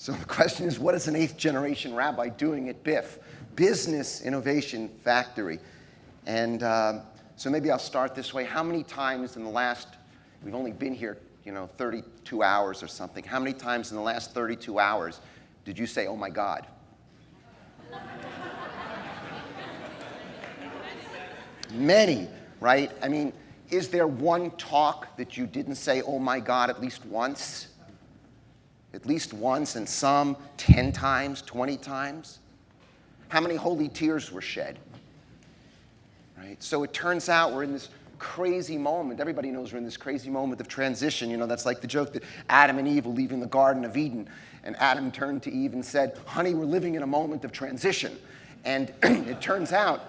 So the question is, what is an 8th generation rabbi doing at BIF? Business Innovation Factory. And so maybe I'll start this way. How many times in the last, we've only been here, 32 hours or something. How many times in the last 32 hours did you say, oh my God? Many, right? I mean, is there one talk that you didn't say, oh my God, at least once? At least once, and some 10 times, 20 times? How many holy tears were shed? Right? So it turns out we're in this crazy moment. Everybody knows we're in this crazy moment of transition. That's like the joke that Adam and Eve were leaving the Garden of Eden. And Adam turned to Eve and said, honey, we're living in a moment of transition. And it turns out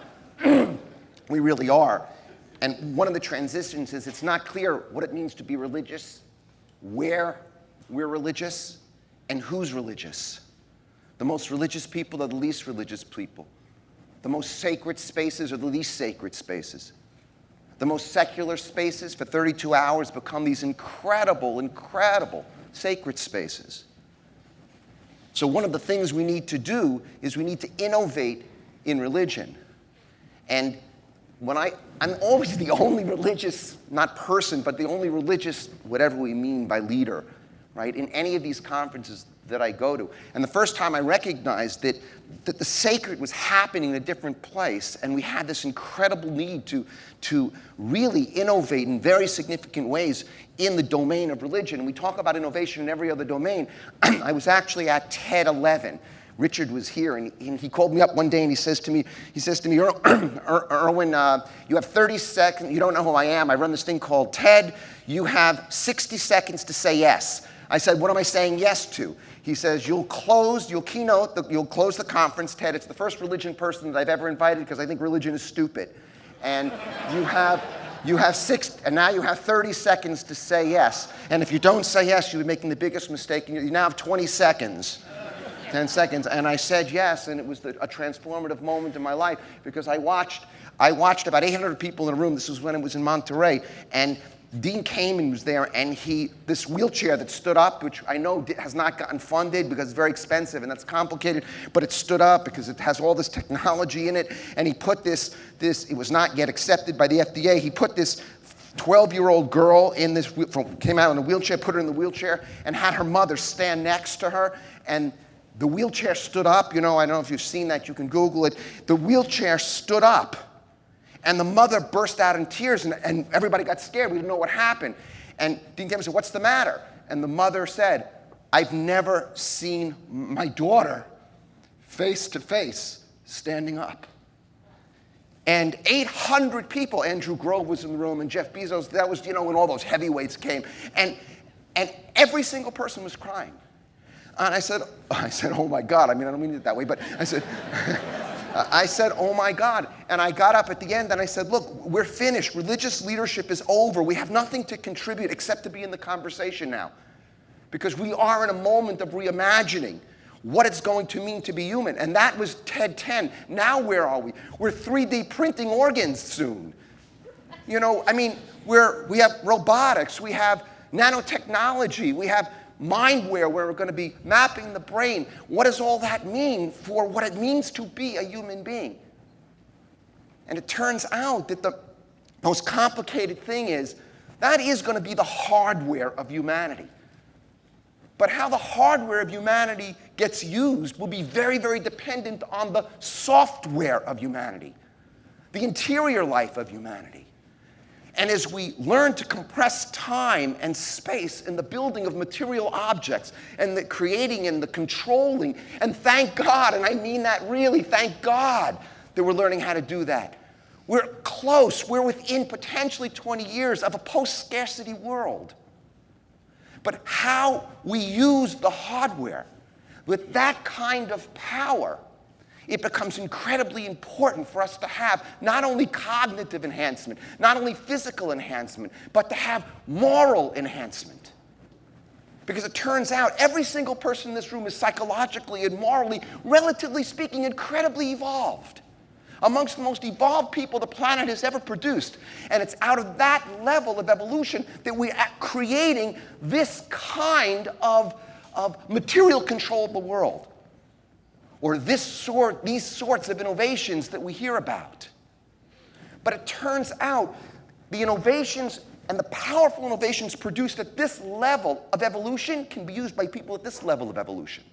we really are. And one of the transitions is it's not clear what it means to be religious, where we're religious, and who's religious. The most religious people are the least religious people. The most sacred spaces are the least sacred spaces. The most secular spaces for 32 hours become these incredible, incredible sacred spaces. So one of the things we need to do is we need to innovate in religion. And I'm always the only religious, not person, but the only religious, whatever we mean by leader, right, in any of these conferences that I go to. And the first time I recognized that the sacred was happening in a different place, and we had this incredible need to really innovate in very significant ways in the domain of religion. And we talk about innovation in every other domain. I was actually at TED 11. Richard was here, and he called me up one day, and he says to me, Irwin, you have 30 seconds. You don't know who I am. I run this thing called TED. You have 60 seconds to say yes. I said, what am I saying yes to? He says, you'll close the conference, Ted. It's the first religion person that I've ever invited because I think religion is stupid. And you have 30 seconds to say yes. And if you don't say yes, you'll be making the biggest mistake. You now have 20 seconds. 10 seconds, and I said yes, and it was a transformative moment in my life because I watched about 800 people in a room. This was when it was in Monterey, and Dean Kamen was there, and this wheelchair that stood up, which I know has not gotten funded because it's very expensive and that's complicated, but it stood up because it has all this technology in it, and he put this, it was not yet accepted by the FDA, he put this 12-year-old girl came out in a wheelchair, put her in the wheelchair, and had her mother stand next to her, and the wheelchair stood up. I don't know if you've seen that. You can Google it. The wheelchair stood up, and the mother burst out in tears, and everybody got scared. We didn't know what happened. And Dean Kamen said, what's the matter? And the mother said, I've never seen my daughter face to face standing up. And 800 people, Andrew Grove was in the room, and Jeff Bezos, that was, when all those heavyweights came. And every single person was crying. And I said, oh my God. I mean, I don't mean it that way, but I said, oh my God. And I got up at the end and I said, look, we're finished. Religious leadership is over. We have nothing to contribute except to be in the conversation now. Because we are in a moment of reimagining what it's going to mean to be human. And that was TED 10. Now where are we? We're 3D printing organs soon. We have robotics, we have nanotechnology, we have mindware where we're going to be mapping the brain. What does all that mean for what it means to be a human being? And it turns out that the most complicated thing is that is going to be the hardware of humanity. But how the hardware of humanity gets used will be very, very dependent on the software of humanity, the interior life of humanity. And as we learn to compress time and space in the building of material objects and the creating and the controlling, and thank God, and I mean that really, thank God that we're learning how to do that. We're close, we're within potentially 20 years of a post-scarcity world. But how we use the hardware with that kind of power, it becomes incredibly important for us to have not only cognitive enhancement, not only physical enhancement, but to have moral enhancement. Because it turns out every single person in this room is psychologically and morally, relatively speaking, incredibly evolved. Amongst the most evolved people the planet has ever produced. And it's out of that level of evolution that we are creating this kind of of material control of the world, or these sorts of innovations that we hear about. But it turns out the innovations and the powerful innovations produced at this level of evolution can be used by people at this level of evolution.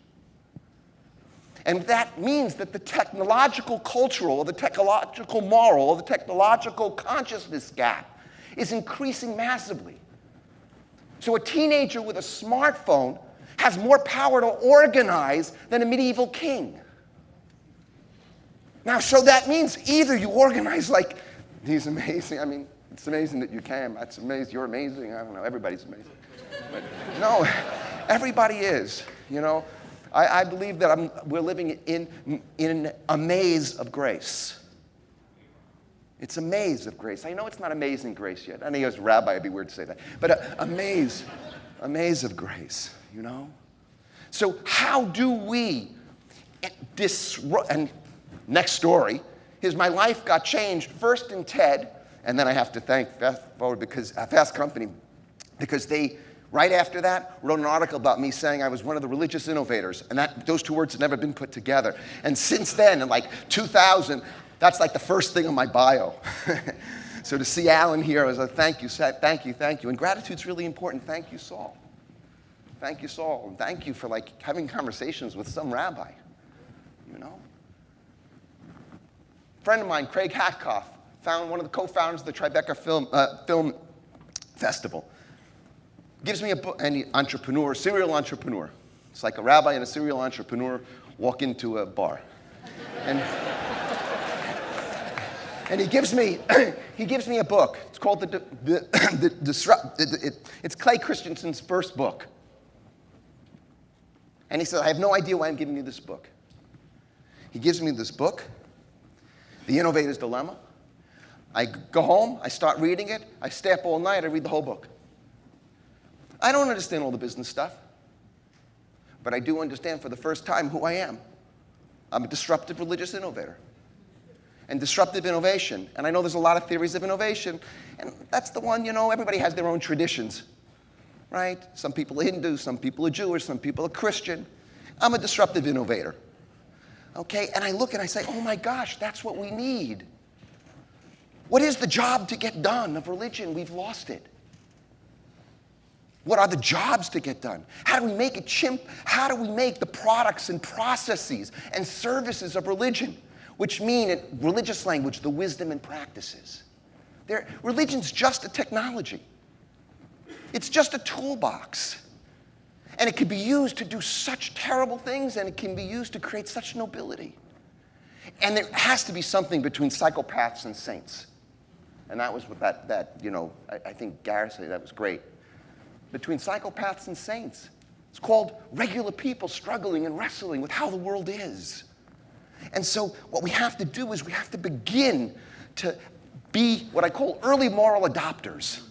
And that means that the technological cultural, or the technological moral, or the technological consciousness gap is increasing massively. So a teenager with a smartphone has more power to organize than a medieval king. Now, so that means either you organize like, he's amazing. I mean, it's amazing that you can. That's amazing. You're amazing. I don't know. Everybody's amazing. But no, everybody is, you know. I believe that we're living in a maze of grace. It's a maze of grace. I know it's not amazing grace yet. I know as a rabbi, it'd be weird to say that. But a maze of grace, you know? So how do we disrupt? And next story is my life got changed first in TED, and then I have to thank Fast Company, because they, right after that, wrote an article about me saying I was one of the religious innovators, and those two words had never been put together. And since then, in like 2000, that's like the first thing on my bio. So to see Alan here, I was like, thank you, thank you. And gratitude's really important. Thank you, Saul. Thank you, Saul. And thank you for like having conversations with some rabbi, you know? A friend of mine, Craig Hatkoff, one of the co-founders of the Tribeca Film Festival, gives me a book, an entrepreneur, serial entrepreneur. It's like a rabbi and a serial entrepreneur walk into a bar. And he gives me a book. It's called it's Clay Christensen's first book. And he said, I have no idea why I'm giving you this book. He gives me this book, The Innovators Dilemma. I go home, I start reading it, I stay up all night, I read the whole book. I don't understand all the business stuff, but I do understand for the first time who I am. I'm a disruptive religious innovator. And disruptive innovation, and I know there's a lot of theories of innovation, and that's the one, you know, everybody has their own traditions, right? Some people are Hindu, some people are Jewish, some people are Christian. I'm a disruptive innovator, okay? And I look and I say, oh my gosh, that's what we need. What is the job to get done of religion? We've lost it. What are the jobs to get done? How do we make it how do we make the products and processes and services of religion, which mean in religious language, the wisdom and practices? Religion's just a technology. It's just a toolbox. And it can be used to do such terrible things, and it can be used to create such nobility. And there has to be something between psychopaths and saints. And that was what I think Gareth said, that was great. Between psychopaths and saints. It's called regular people struggling and wrestling with how the world is. And so what we have to do is we have to begin to be what I call early moral adopters,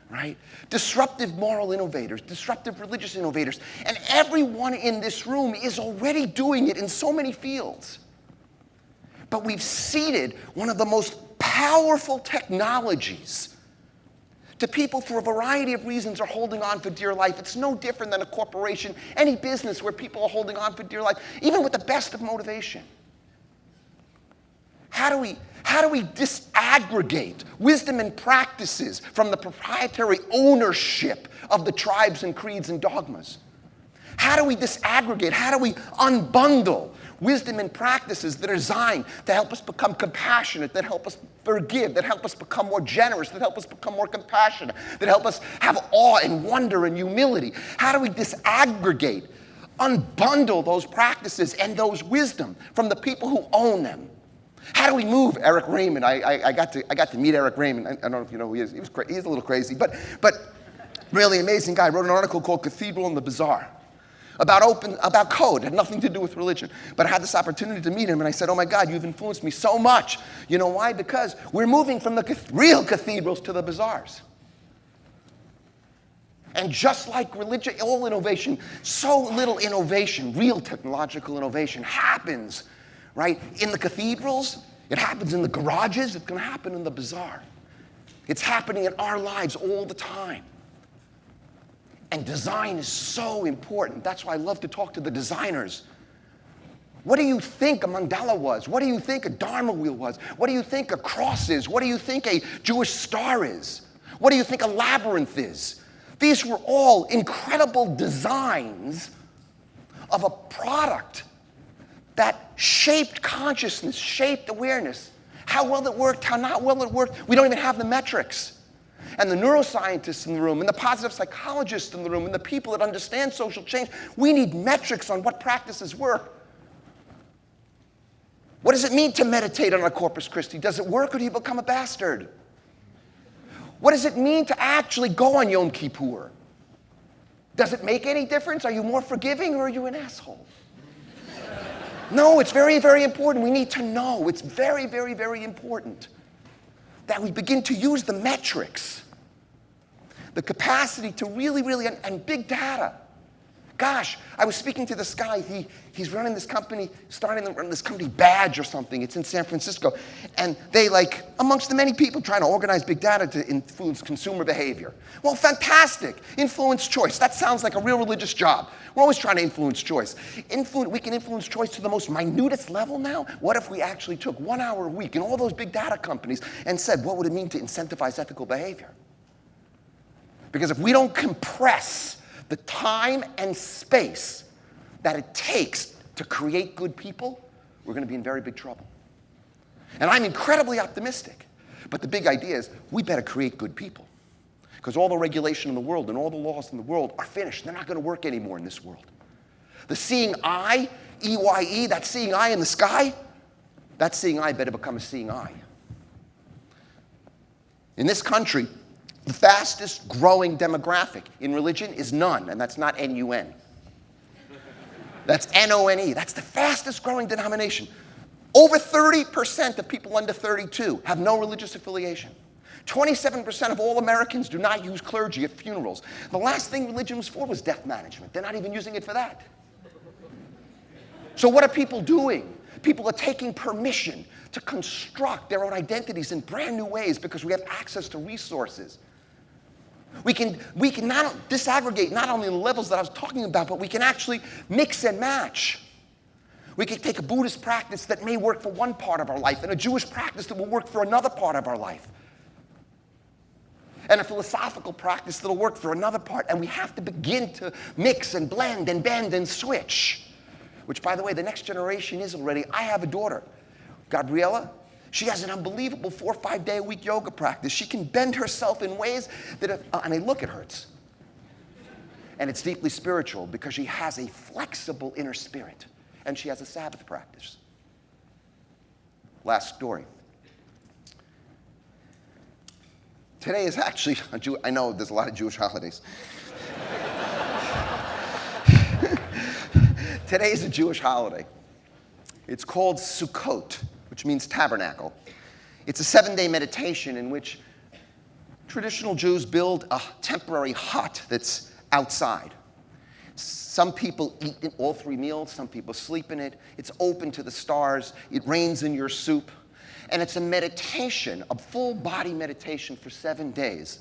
right? Disruptive moral innovators, disruptive religious innovators. And everyone in this room is already doing it in so many fields. But we've seeded one of the most powerful technologies to people for a variety of reasons are holding on for dear life. It's no different than a corporation, any business where people are holding on for dear life, even with the best of motivation. How do we disaggregate wisdom and practices from the proprietary ownership of the tribes and creeds and dogmas? How do we disaggregate? How do we unbundle wisdom and practices that are designed to help us become compassionate, that help us forgive, that help us become more generous, that help us become more compassionate, that help us have awe and wonder and humility? How do we disaggregate, unbundle those practices and those wisdom from the people who own them? How do we move Eric Raymond? I got to meet Eric Raymond. I don't know if you know who he is. He's a little crazy, but really amazing guy. Wrote an article called Cathedral and the Bazaar about code. It had nothing to do with religion. But I had this opportunity to meet him, and I said, oh my God, you've influenced me so much. You know why? Because we're moving from the real cathedrals to the bazaars. And just like religion, all innovation, so little innovation, real technological innovation happens, right? In the cathedrals, it happens in the garages, it's going to happen in the bazaar. It's happening in our lives all the time. And design is so important. That's why I love to talk to the designers. What do you think a mandala was? What do you think a dharma wheel was? What do you think a cross is? What do you think a Jewish star is? What do you think a labyrinth is? These were all incredible designs of a product that shaped consciousness, shaped awareness. How well it worked, how not well it worked, we don't even have the metrics. And the neuroscientists in the room, and the positive psychologists in the room, and the people that understand social change, we need metrics on what practices work. What does it mean to meditate on a Corpus Christi? Does it work, or do you become a bastard? What does it mean to actually go on Yom Kippur? Does it make any difference? Are you more forgiving, or are you an asshole? No, it's very, very important. We need to know. It's very, very, very important that we begin to use the metrics, the capacity to really, and big data. Gosh, I was speaking to this guy. He's running this company, starting to run this company, Badge or something. It's in San Francisco. And they, like, amongst the many people trying to organize big data to influence consumer behavior. Well, fantastic. Influence choice. That sounds like a real religious job. We're always trying to influence choice. We can influence choice to the most minutest level now. What if we actually took 1 hour a week in all those big data companies and said, what would it mean to incentivize ethical behavior? Because if we don't compress the time and space that it takes to create good people, we're going to be in very big trouble. And I'm incredibly optimistic. But the big idea is we better create good people. Because all the regulation in the world and all the laws in the world are finished. They're not going to work anymore in this world. The seeing eye, EYE, that seeing eye in the sky, that seeing eye better become a seeing eye. In this country, the fastest growing demographic in religion is none, and that's not N-U-N. That's N-O-N-E. That's the fastest growing denomination. Over 30% of people under 32 have no religious affiliation. 27% of all Americans do not use clergy at funerals. The last thing religion was for was death management. They're not even using it for that. So what are people doing? People are taking permission to construct their own identities in brand new ways because we have access to resources. We can not disaggregate not only the levels that I was talking about, but we can actually mix and match. We can take a Buddhist practice that may work for one part of our life and a Jewish practice that will work for another part of our life. And a philosophical practice that will work for another part. And we have to begin to mix and blend and bend and switch. Which, by the way, the next generation is already. I have a daughter, Gabriella. She has an unbelievable 4 or 5 day a week yoga practice. She can bend herself in ways that, and I look, it hurts. And it's deeply spiritual because she has a flexible inner spirit. And she has a Sabbath practice. Last story. Today is actually, I know there's a lot of Jewish holidays. Today is a Jewish holiday. It's called Sukkot, which means tabernacle. It's a 7-day meditation in which traditional Jews build a temporary hut that's outside. Some people eat in all 3 meals, some people sleep in it. It's open to the stars. It rains in your soup. And it's a meditation, a full body meditation for 7 days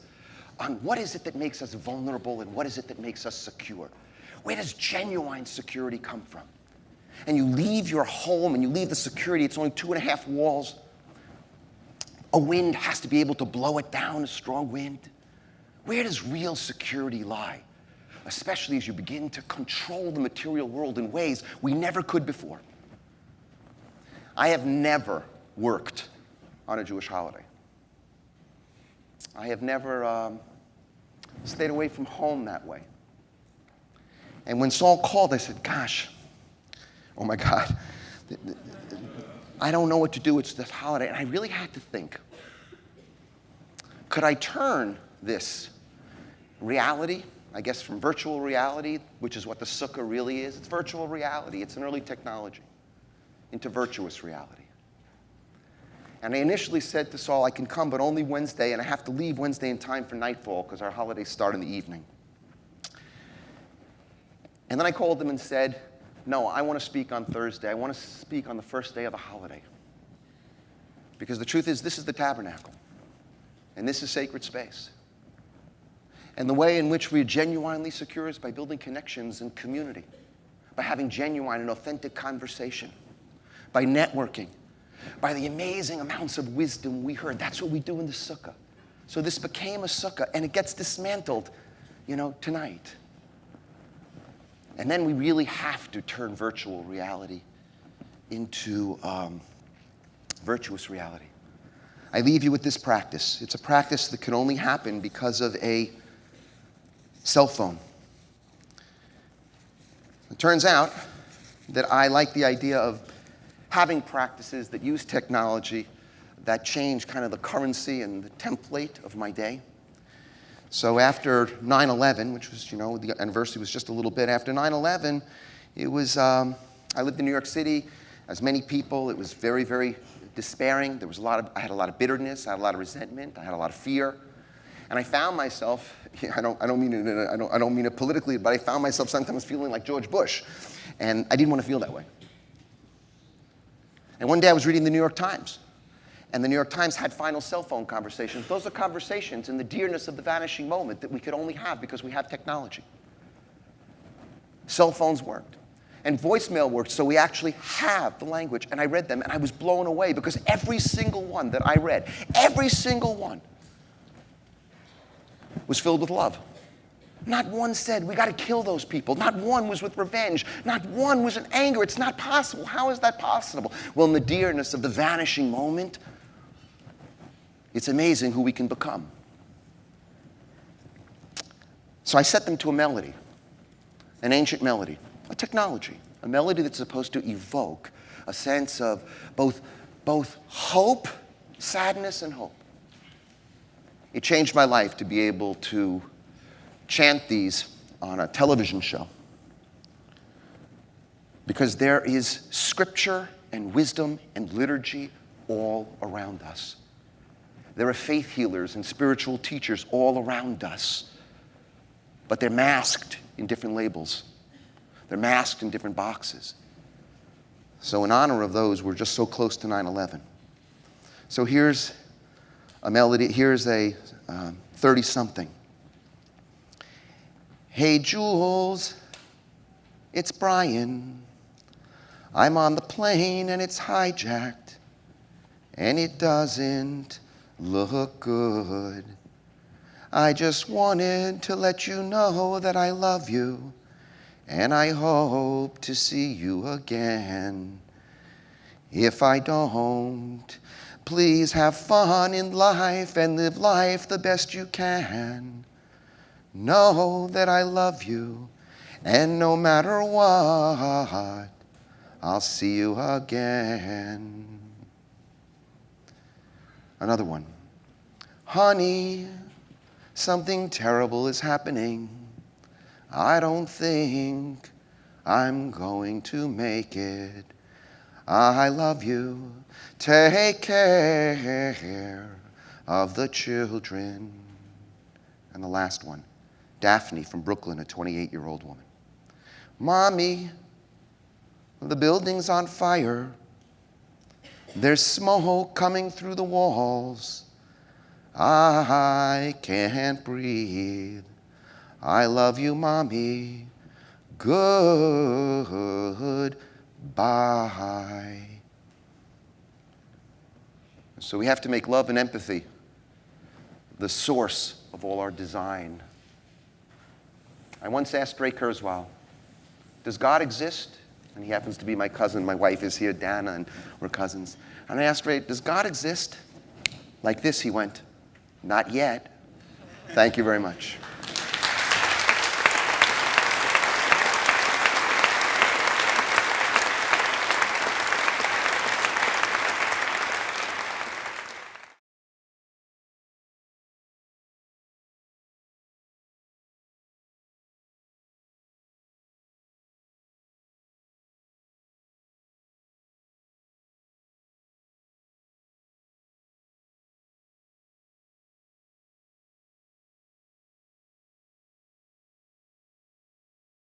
on what is it that makes us vulnerable and what is it that makes us secure. Where does genuine security come from? And you leave your home and you leave the security, it's only 2.5 walls. A wind has to be able to blow it down, a strong wind. Where does real security lie? Especially as you begin to control the material world in ways we never could before. I have never worked on a Jewish holiday. I have never stayed away from home that way. And when Saul called, I said, gosh, oh my God, I don't know what to do. It's this holiday. And I really had to think, could I turn this reality, I guess from virtual reality, which is what the sukkah really is, it's virtual reality, it's an early technology, into virtuous reality. And I initially said to Saul, I can come, but only Wednesday, and I have to leave Wednesday in time for nightfall because our holidays start in the evening. And then I called him and said, no, I want to speak on Thursday. I want to speak on the first day of the holiday. Because the truth is, this is the tabernacle. And this is sacred space. And the way in which we are genuinely secure is by building connections and community, by having genuine and authentic conversation, by networking, by the amazing amounts of wisdom we heard. That's what we do in the sukkah. So this became a sukkah, and it gets dismantled, tonight. And then we really have to turn virtual reality into virtuous reality. I leave you with this practice. It's a practice that can only happen because of a cell phone. It turns out that I like the idea of having practices that use technology that change kind of the currency and the template of my day. So after 9/11, which was, the anniversary was just a little bit after 9/11, it was, I lived in New York City, as many people. It was very, very despairing. I had a lot of bitterness, I had a lot of resentment, I had a lot of fear. And I found myself, I don't mean it politically, but I found myself sometimes feeling like George Bush. And I didn't want to feel that way. And one day I was reading the New York Times. And the New York Times had final cell phone conversations. Those are conversations in the dearness of the vanishing moment that we could only have because we have technology. Cell phones worked. And voicemail worked, so we actually have the language. And I read them, and I was blown away because every single one that I read, every single one, was filled with love. Not one said, we got to kill those people. Not one was with revenge. Not one was in anger. It's not possible. How is that possible? Well, in the dearness of the vanishing moment, it's amazing who we can become. So I set them to a melody, an ancient melody, a technology, a melody that's supposed to evoke a sense of both hope, sadness, and hope. It changed my life to be able to chant these on a television show, because there is scripture and wisdom and liturgy all around us. There are faith healers and spiritual teachers all around us, but they're masked in different labels. They're masked in different boxes. So in honor of those, we're just so close to 9/11. So here's a melody, here's a 30-something. Hey Jules, it's Brian. I'm on the plane and it's hijacked, and it doesn't look good. I just wanted to let you know that I love you, and I hope to see you again. If I don't, please have fun in life and live life the best you can. Know that I love you, and no matter what, I'll see you again. Another one. Honey, something terrible is happening. I don't think I'm going to make it. I love you. Take care of the children. And the last one. Daphne from Brooklyn, a 28-year-old woman. Mommy, the building's on fire. There's smoke coming through the walls. I can't breathe. I love you, Mommy. Goodbye. So we have to make love and empathy the source of all our design. I once asked Ray Kurzweil, does God exist? And he happens to be my cousin. My wife is here, Dana, and we're cousins. And I asked Ray, does God exist? Like this, he went, not yet. Thank you very much.